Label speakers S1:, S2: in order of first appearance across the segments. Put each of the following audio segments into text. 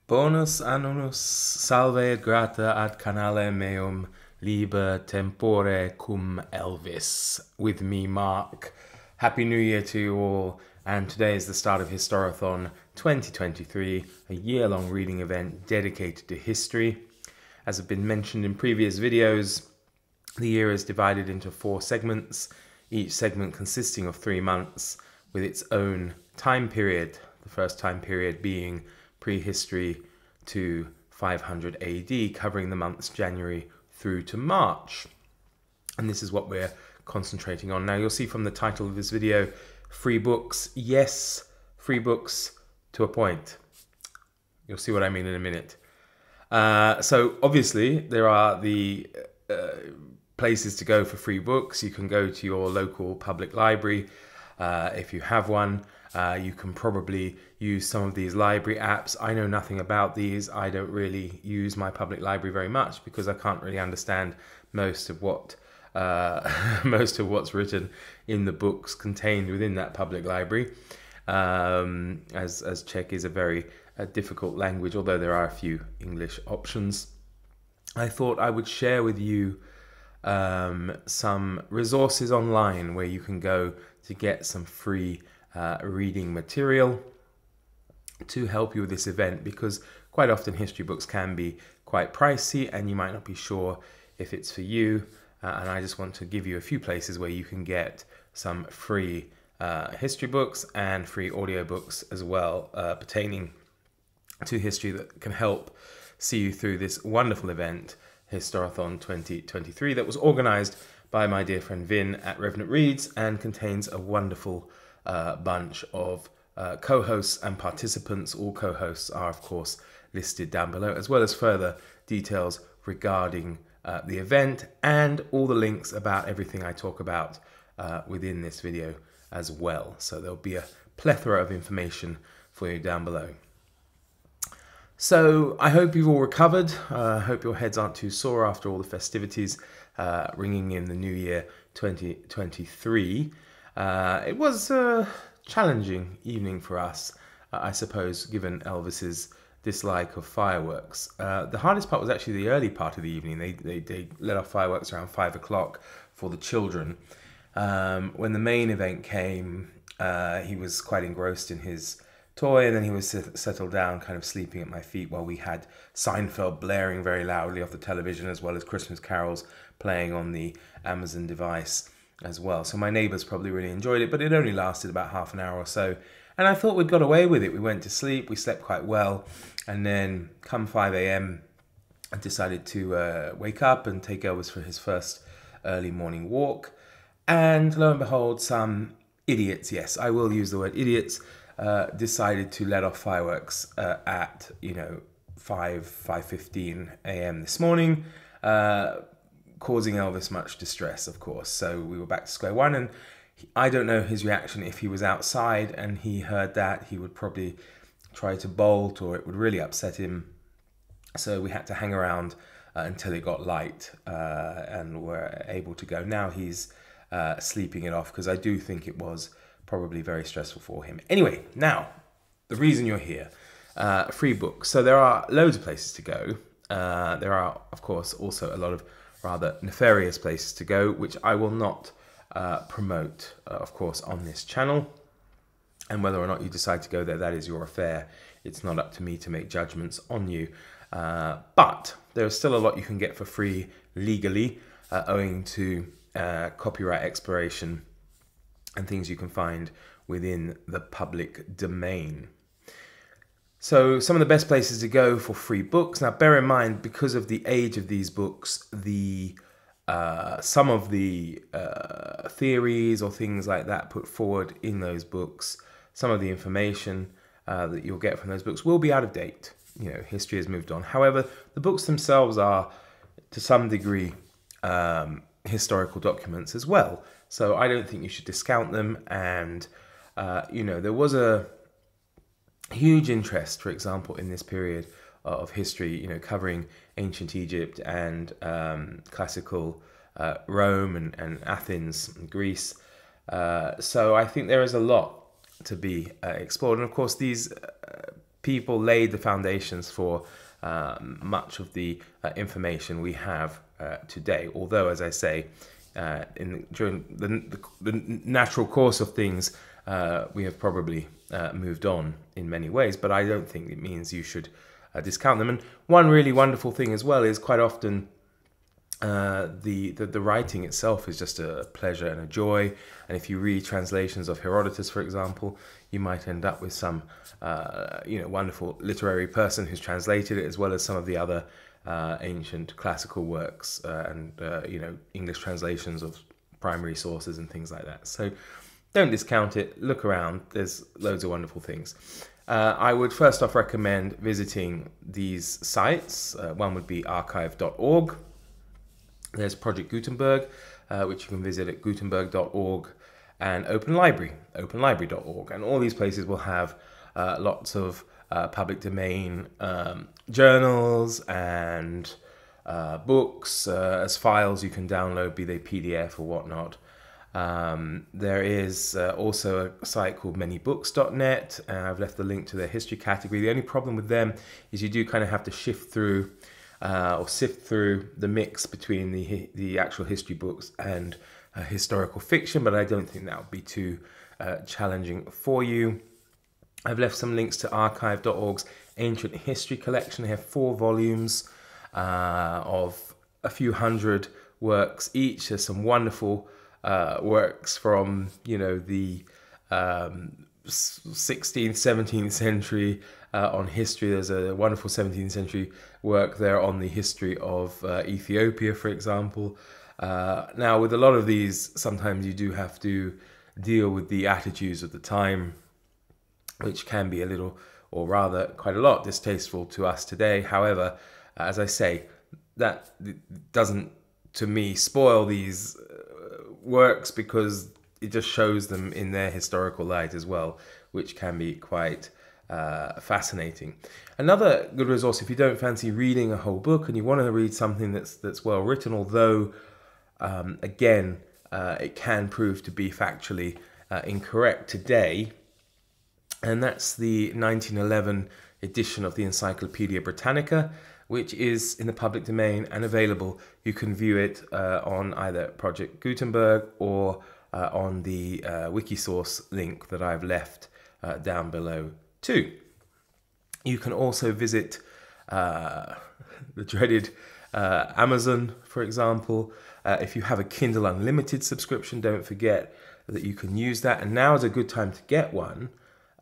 S1: Bonus annunus salve et grata ad canale meum liber tempore cum Elvis. With me, Mark. Happy New Year to you all. And today is the start of Historathon 2023, a year-long reading event dedicated to history. As has been mentioned in previous videos, the year is divided into 4 segments, each segment consisting of 3 months with its own time period. The first time period being prehistory to 500 AD, covering the months January through to March. And this is what we're concentrating on. Now, you'll see from the title of this video, free books. Yes, free books to a point. You'll see what I mean in a minute. So obviously, there are the places to go for free books. You can go to your local public library if you have one. You can probably use some of these library apps. I know nothing about these. I don't really use my public library very much because I can't really understand most of what most of what's written in the books contained within that public library. As Czech is a very difficult language, although there are a few English options. I thought I would share with you some resources online where you can go to get some free reading material to help you with this event, because quite often history books can be quite pricey and you might not be sure if it's for you, and I just want to give you a few places where you can get some free history books and free audiobooks as well pertaining to history that can help see you through this wonderful event, Historathon 2023, that was organized by my dear friend Vin at Revenant Reads and contains a wonderful bunch of co-hosts and participants. All co-hosts are, of course, listed down below, as well as further details regarding the event and all the links about everything I talk about within this video as well. So there'll be a plethora of information for you down below. So I hope you've all recovered. I hope your heads aren't too sore after all the festivities ringing in the new year 2023. It was a challenging evening for us, I suppose, given Elvis's dislike of fireworks. The hardest part was actually the early part of the evening. They let off fireworks around 5 o'clock for the children. When the main event came, he was quite engrossed in his toy, and then he was settled down, kind of sleeping at my feet, while we had Seinfeld blaring very loudly off the television, as well as Christmas carols playing on the Amazon device as well. So my neighbours probably really enjoyed it, but it only lasted about half an hour or so. And I thought we'd got away with it. We went to sleep, we slept quite well, and then come 5 a.m. I decided to wake up and take Elvis for his first early morning walk. And lo and behold, some idiots, yes, I will use the word idiots, decided to let off fireworks at 5:15 a.m. this morning, causing Elvis much distress, of course. So we were back to square one, and I don't know his reaction. If he was outside and he heard that, he would probably try to bolt, or it would really upset him. So we had to hang around until it got light and were able to go. Now he's sleeping it off, because I do think it was probably very stressful for him. Anyway, now, the reason you're here, free books. So there are loads of places to go. There are, of course, also a lot of rather nefarious places to go, which I will not promote, of course, on this channel. And whether or not you decide to go there, that is your affair. It's not up to me to make judgments on you. But there's still a lot you can get for free legally, owing to copyright expiration and things you can find within the public domain. So some of the best places to go for free books. Now, bear in mind, because of the age of these books, some of the theories or things like that put forward in those books, some of the information that you'll get from those books will be out of date. History has moved on. However, the books themselves are, to some degree, historical documents as well. So I don't think you should discount them. And, there was a huge interest, for example, in this period of history, covering ancient Egypt and classical Rome and Athens and Greece. So I think there is a lot to be explored. And of course, these people laid the foundations for much of the information we have today. Although, as I say, during the natural course of things, we have probably moved on in many ways, but I don't think it means you should discount them. And one really wonderful thing as well is quite often the writing itself is just a pleasure and a joy. And if you read translations of Herodotus, for example, you might end up with some wonderful literary person who's translated it, as well as some of the other ancient classical works and English translations of primary sources and things like that. So don't discount it. Look around. There's loads of wonderful things. I would first off recommend visiting these sites. One would be archive.org. There's Project Gutenberg, which you can visit at gutenberg.org, and Open Library, openlibrary.org. And all these places will have lots of public domain journals and books as files you can download, be they PDF or whatnot. There is also a site called manybooks.net. I've left the link to their history category. The only problem with them is you do kind of have to sift through the mix between the actual history books and historical fiction, but I don't think that would be too challenging for you. I've left some links to archive.org's ancient history collection. They have 4 volumes of a few hundred works each. There's some wonderful works from the 16th, 17th century on history. There's a wonderful 17th century work there on the history of Ethiopia, for example. Now, with a lot of these, sometimes you do have to deal with the attitudes of the time, which can be a little, or rather quite a lot, distasteful to us today. However, as I say, that doesn't, to me, spoil these works, because it just shows them in their historical light as well, which can be quite fascinating. Another good resource, if you don't fancy reading a whole book and you want to read something that's well written, although again it can prove to be factually incorrect today, and that's the 1911 edition of the Encyclopedia Britannica, which is in the public domain and available. You can view it on either Project Gutenberg or on the Wikisource link that I've left down below too. You can also visit the dreaded Amazon, for example. If you have a Kindle Unlimited subscription, don't forget that you can use that. And now is a good time to get one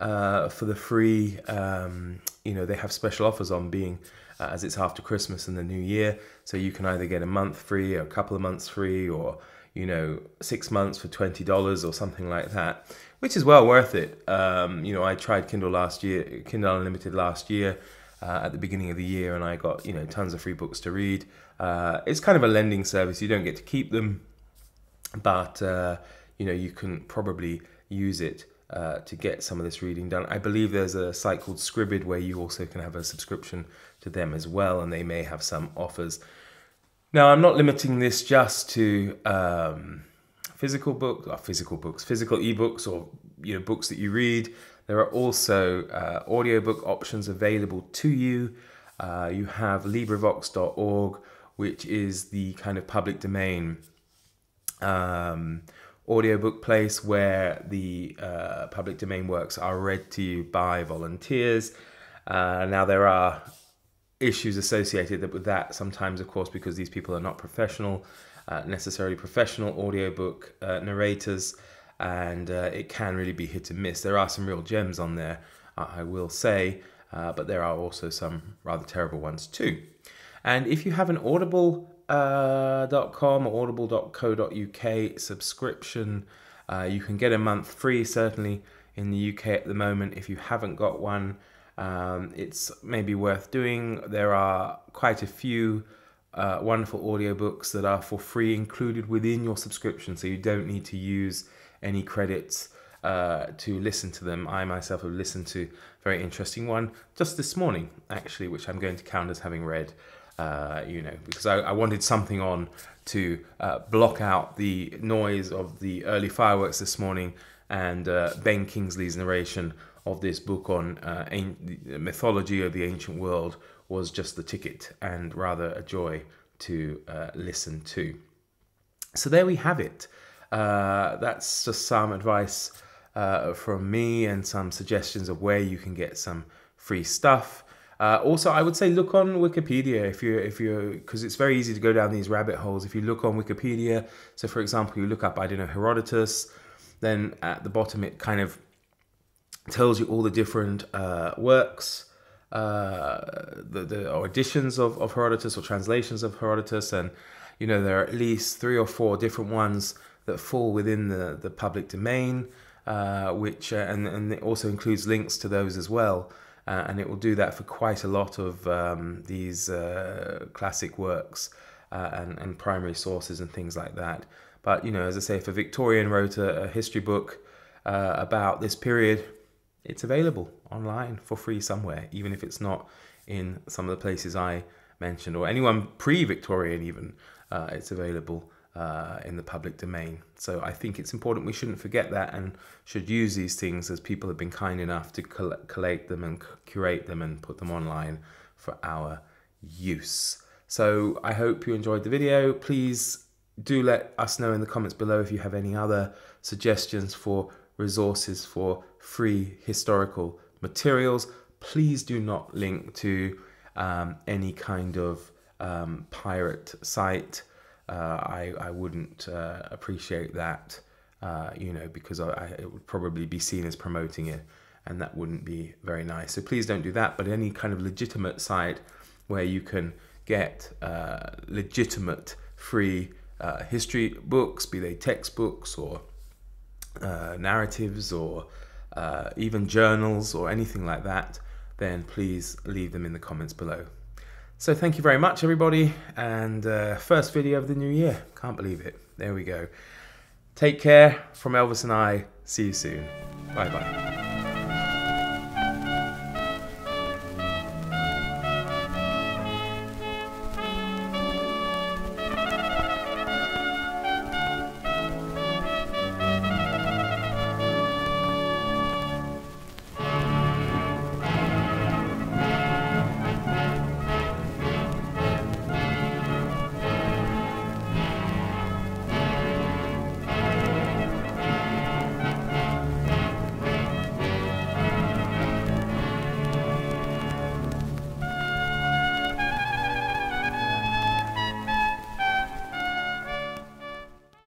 S1: for the free. They have special offers on, being as it's after Christmas and the New Year. So you can either get a month free or a couple of months free, or 6 months for $20 or something like that, which is well worth it. I tried Kindle Unlimited last year at the beginning of the year, and I got tons of free books to read. It's kind of a lending service. You don't get to keep them, but you can probably use it to get some of this reading done. I believe there's a site called Scribd where you also can have a subscription to them as well, and they may have some offers. Now, I'm not limiting this just to physical ebooks, or books that you read. There are also audiobook options available to you. You have LibriVox.org, which is the kind of public domain audiobook place where the public domain works are read to you by volunteers. Now, there are issues associated with that sometimes, of course, because these people are not necessarily professional audiobook narrators, and it can really be hit and miss. There are some real gems on there, I will say, but there are also some rather terrible ones too. And if you have an Audible.com or audible.co.uk subscription, you can get a month free, certainly in the UK at the moment. If you haven't got one, it's maybe worth doing. There are quite a few wonderful audiobooks that are for free included within your subscription, so you don't need to use any credits to listen to them. I myself have listened to a very interesting one just this morning, actually, which I'm going to count as having read, because I wanted something on to block out the noise of the early fireworks this morning and Ben Kingsley's narration of this book on mythology of the ancient world was just the ticket, and rather a joy to listen to. So there we have it. That's just some advice from me and some suggestions of where you can get some free stuff. Also, I would say look on Wikipedia if you're because it's very easy to go down these rabbit holes. If you look on Wikipedia, so for example, you look up, I don't know, Herodotus, then at the bottom it kind of tells you all the different works, or editions of Herodotus or translations of Herodotus, and you know there are at least 3 or 4 different ones that fall within the public domain, which and it also includes links to those as well. And it will do that for quite a lot of these classic works and primary sources and things like that. But, you know, as I say, if a Victorian wrote a history book about this period, it's available online for free somewhere, even if it's not in some of the places I mentioned, or anyone pre-Victorian even, it's available in the public domain. So I think it's important we shouldn't forget that and should use these things, as people have been kind enough to collate them and curate them and put them online for our use. So I hope you enjoyed the video. Please do let us know in the comments below if you have any other suggestions for resources for free historical materials. Please do not link to any kind of pirate site. I wouldn't appreciate that, you know, because it would probably be seen as promoting it, and that wouldn't be very nice. So please don't do that, but any kind of legitimate site where you can get legitimate free history books, be they textbooks or narratives or even journals or anything like that, then please leave them in the comments below. So thank you very much, everybody, and first video of the new year. Can't believe it. There we go. Take care from Elvis and I. See you soon. Bye-bye.